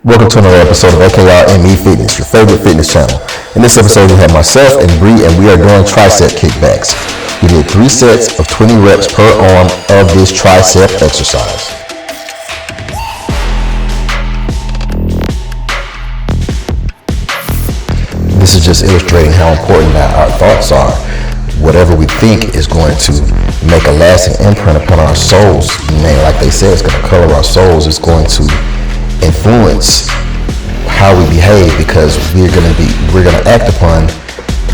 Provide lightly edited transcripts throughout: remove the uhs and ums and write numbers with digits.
Welcome to another episode of OKRME Fitness, your favorite fitness channel. In this episode, we have myself and Bree, and we are doing tricep kickbacks. We did 3 sets of 20 reps per arm of this tricep exercise. This is just illustrating how important that our thoughts are. Whatever we think is going to make a lasting imprint upon our souls. Like they said, it's going to color our souls. It's going to influence how we behave, because we're going to act upon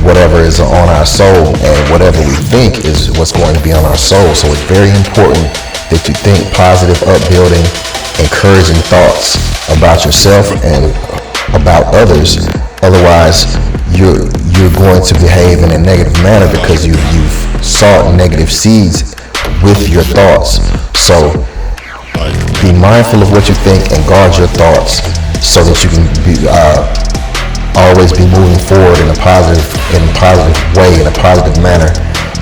whatever is on our soul, and whatever we think is what's going to be on our soul. So it's very important that you think positive, upbuilding, encouraging thoughts about yourself and about others. Otherwise, you're going to behave in a negative manner because you've sought negative seeds with your thoughts. So be mindful of what you think and guard your thoughts so that you can always be moving forward in a positive way, in a positive manner,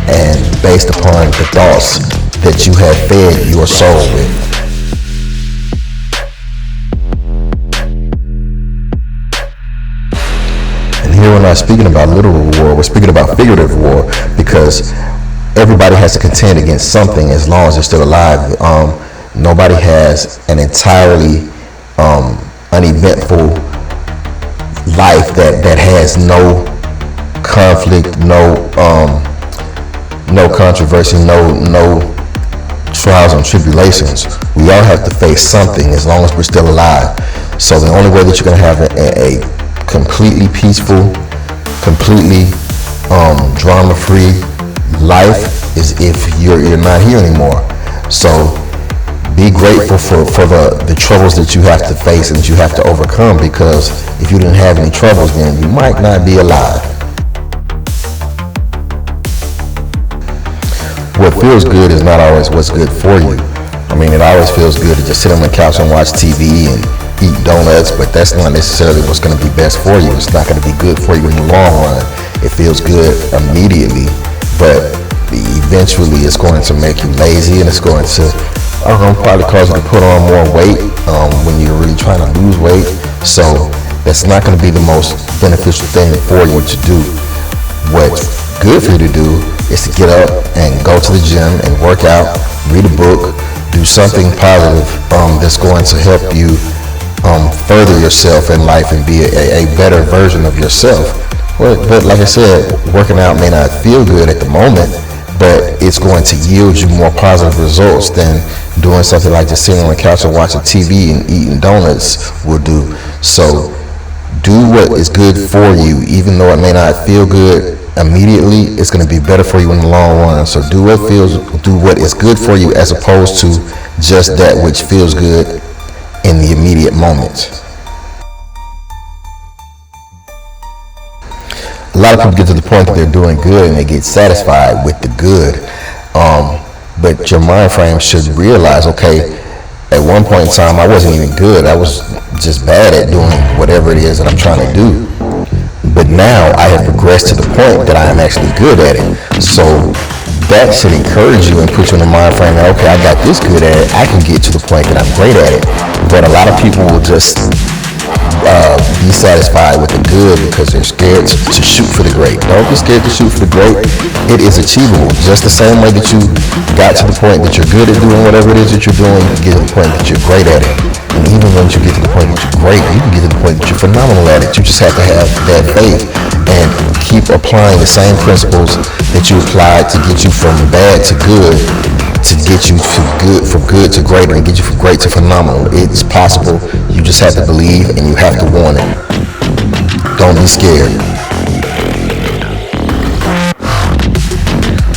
and based upon the thoughts that you have fed your soul with. Here we're not speaking about literal war, we're speaking about figurative war, because everybody has to contend against something as long as they're still alive. Nobody has an entirely uneventful life that has no conflict, no controversy, no trials and tribulations. We all have to face something as long as we're still alive. So the only way that you're going to have a completely peaceful, completely drama-free life is if you're not here anymore. So be grateful for the troubles that you have to face and that you have to overcome, because if you didn't have any troubles, then you might not be alive. What feels good is not always what's good for you. I mean, it always feels good to just sit on the couch and watch TV and eat donuts, but that's not necessarily what's going to be best for you. It's not going to be good for you in the long run. It feels good immediately, but eventually it's going to make you lazy, and it's going to probably cause you to put on more weight when you're really trying to lose weight. So that's not going to be the most beneficial thing for you to do. What's good for you to do is to get up and go to the gym and work out, read a book, do something positive that's going to help you further yourself in life and be a better version of yourself. But like I said, working out may not feel good at the moment, but it's going to yield you more positive results than doing something like just sitting on the couch and watching TV and eating donuts will do. So do what is good for you, even though it may not feel good immediately. It's going to be better for you in the long run. So do what is good for you, as opposed to just that which feels good in the immediate moment. A lot of people get to the point that they're doing good and they get satisfied with the good, but your mind frame should realize, okay, at one point in time I wasn't even good, I was just bad at doing whatever it is that I'm trying to do, but now I have progressed to the point that I am actually good at it. So that should encourage you and put you in the mind frame that, okay, I got this good at it, I can get to the point that I'm great at it. But a lot of people will just be satisfied with the good because they're scared to shoot for the great. Don't be scared to shoot for the great. It is achievable. Just the same way that you got to the point that you're good at doing whatever it is that you're doing, you get to the point that you're great at it. And even once you get to the point that you're great, you can get to the point that you're phenomenal at it. You just have to have that faith and keep applying the same principles that you applied to get you from bad to good, to get you from good to great, and get you from great to phenomenal. It's possible. You just have to believe, and you have to want it. Don't be scared.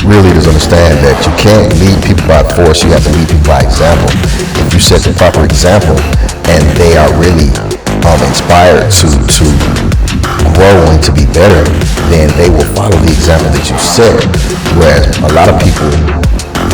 Really, just understand that you can't lead people by force. You have to lead people by example. If you set the proper example and they are really inspired to grow and to be better, then they will follow the example that you set. Whereas a lot of people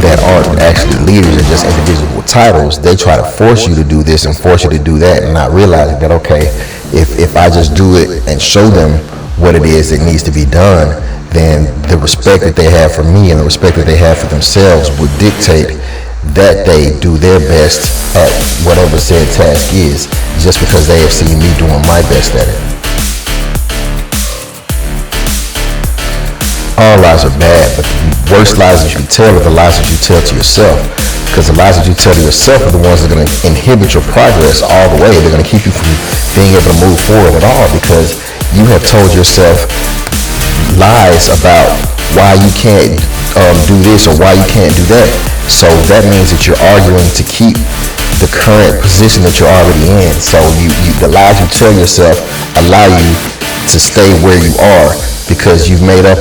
that aren't actually leaders and just individuals with titles, they try to force you to do this and force you to do that, and not realizing that, okay, if I just do it and show them what it is that needs to be done, then the respect that they have for me and the respect that they have for themselves would dictate that day do their best at whatever said task is, just because they have seen me doing my best at it. All lies are bad, but the worst lies that you can tell are the lies that you tell to yourself. Because the lies that you tell to yourself are the ones that are going to inhibit your progress all the way. They're going to keep you from being able to move forward at all, because you have told yourself lies about why you can't do this or why you can't do that. So that means that you're arguing to keep the current position that you're already in. So the lies you tell yourself allow you to stay where you are, because you've made up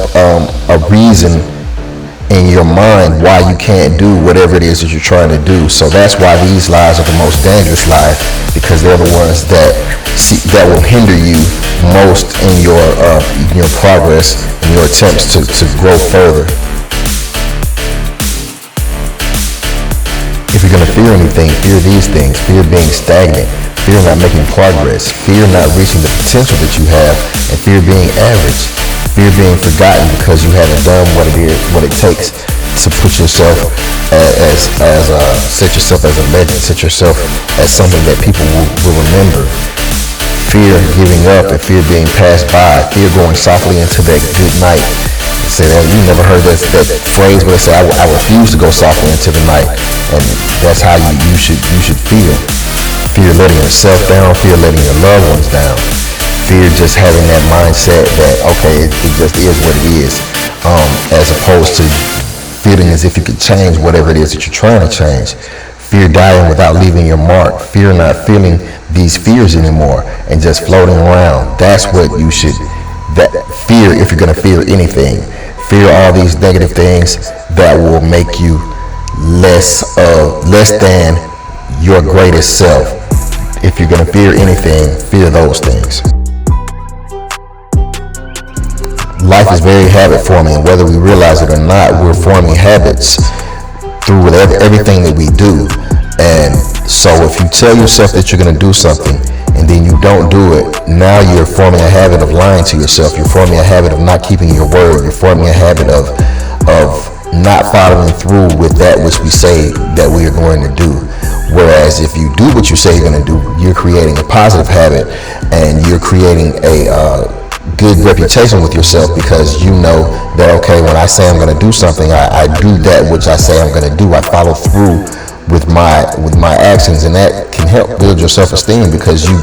a reason in your mind why you can't do whatever it is that you're trying to do. So that's why these lies are the most dangerous lies, because they're the ones that will hinder you most in your progress and your attempts to grow further. If you're going to fear anything, fear these things: fear being stagnant, fear not making progress, fear not reaching the potential that you have, and fear being average, fear being forgotten because you haven't done what it takes to put yourself set yourself as a legend, set yourself as something that people will remember. Fear giving up and fear being passed by, fear going softly into that good night. Say that you never heard that phrase where they say, I refuse to go softly into the night. And that's how you should feel. Fear letting yourself down, fear letting your loved ones down. Fear just having that mindset that, okay, it just is what it is, as opposed to feeling as if you could change whatever it is that you're trying to change. Fear dying without leaving your mark. Fear not feeling these fears anymore and just floating around. That's what you should, that fear, if you're going to fear anything. Fear all these negative things that will make you less than your greatest self. If you're going to fear anything, fear those things. Life is very habit forming, and whether we realize it or not, we're forming habits through everything that we do. And so if you tell yourself that you're going to do something and then you don't do it, now you're forming a habit of lying to yourself. You're forming a habit of not keeping your word. You're forming a habit of not following through with that which we say that we are going to do. Whereas if you do what you say you're going to do, you're creating a positive habit, and you're creating a good reputation with yourself, because you know that, okay, when I say I'm going to do something, I do that which I say I'm going to do. I follow through with my actions, and that can help build your self-esteem, because you'll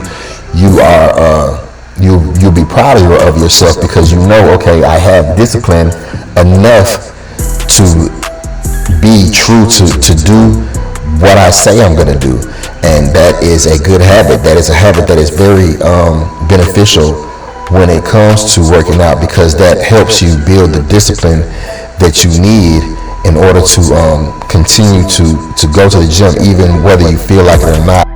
be proud of yourself, because you know, okay, I have discipline enough to be true to do what I say I'm going to do. And that is a good habit. That is a habit that is very beneficial when it comes to working out, because that helps you build the discipline that you need in order to continue to go to the gym, even whether you feel like it or not.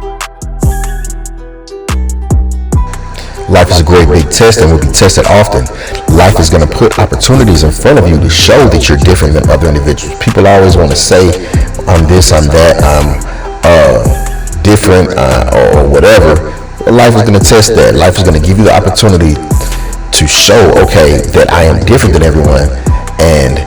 Life is a great big test, and will be tested often. Life is going to put opportunities in front of you to show that you're different than other individuals. People always want to say, I'm this, I'm that, I'm different, or whatever. Life is going to test that. Life is going to give you the opportunity to show, okay, that I am different than everyone. And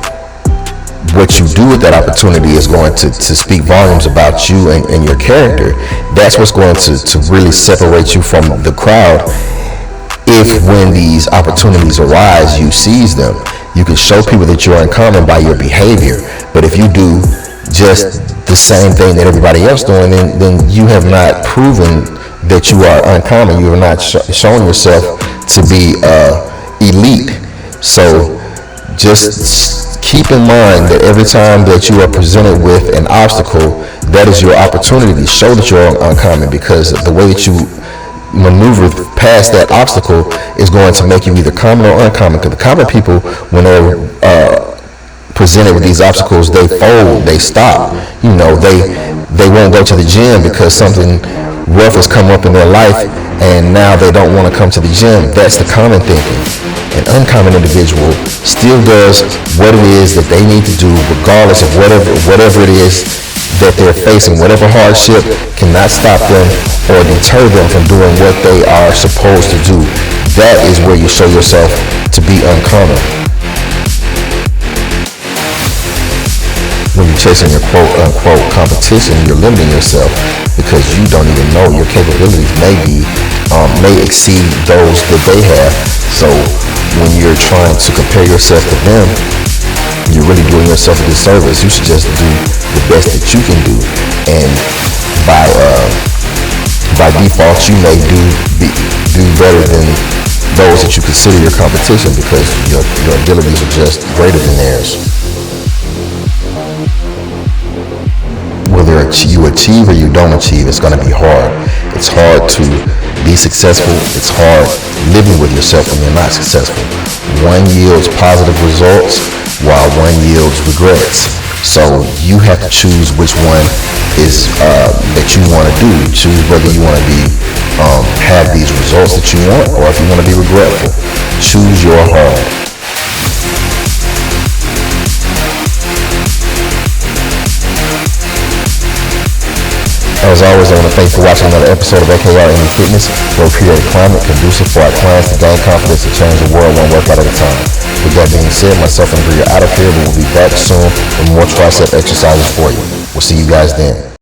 what you do with that opportunity is going to speak volumes about you and your character. That's what's going to really separate you from the crowd. If when these opportunities arise, you seize them, you can show people that you're uncommon by your behavior. But if you do just the same thing that everybody else doing, then you have not proven that you are uncommon. You have not shown yourself to be elite. So just keep in mind that every time that you are presented with an obstacle, that is your opportunity to show that you're uncommon, because the way that you maneuver past that obstacle is going to make you either common or uncommon. Because the common people, when they're presented with these obstacles, they fold, they stop. You know, they won't go to the gym because something rough has come up in their life, and now they don't want to come to the gym. That's the common thinking. An uncommon individual still does what it is that they need to do, regardless of whatever it is that they're facing. Whatever hardship cannot stop them or deter them from doing what they are supposed to do. That is where you show yourself to be uncommon. When you're chasing your quote unquote competition, you're limiting yourself because you don't even know your capabilities may exceed those that they have. So when you're trying to compare yourself to them, you're really doing yourself a disservice. You should just do the best that you can do, and by default, you may do better than those that you consider your competition because your abilities are just greater than theirs. Whether you achieve or you don't achieve, it's going to be hard. It's hard to be successful. It's hard living with yourself when you're not successful. One yields positive results while one yields regrets. So you have to choose which one is that you want to do. Choose whether you want to be have these results that you want, or if you want to be regretful. Choose your hard. As always, I want to thank you for watching another episode of AKR Any Fitness, where we create a climate conducive for our clients to gain confidence and change the world one workout at a time. With that being said, myself and Bree are out of here, but we'll be back soon with more tricep exercises for you. We'll see you guys then.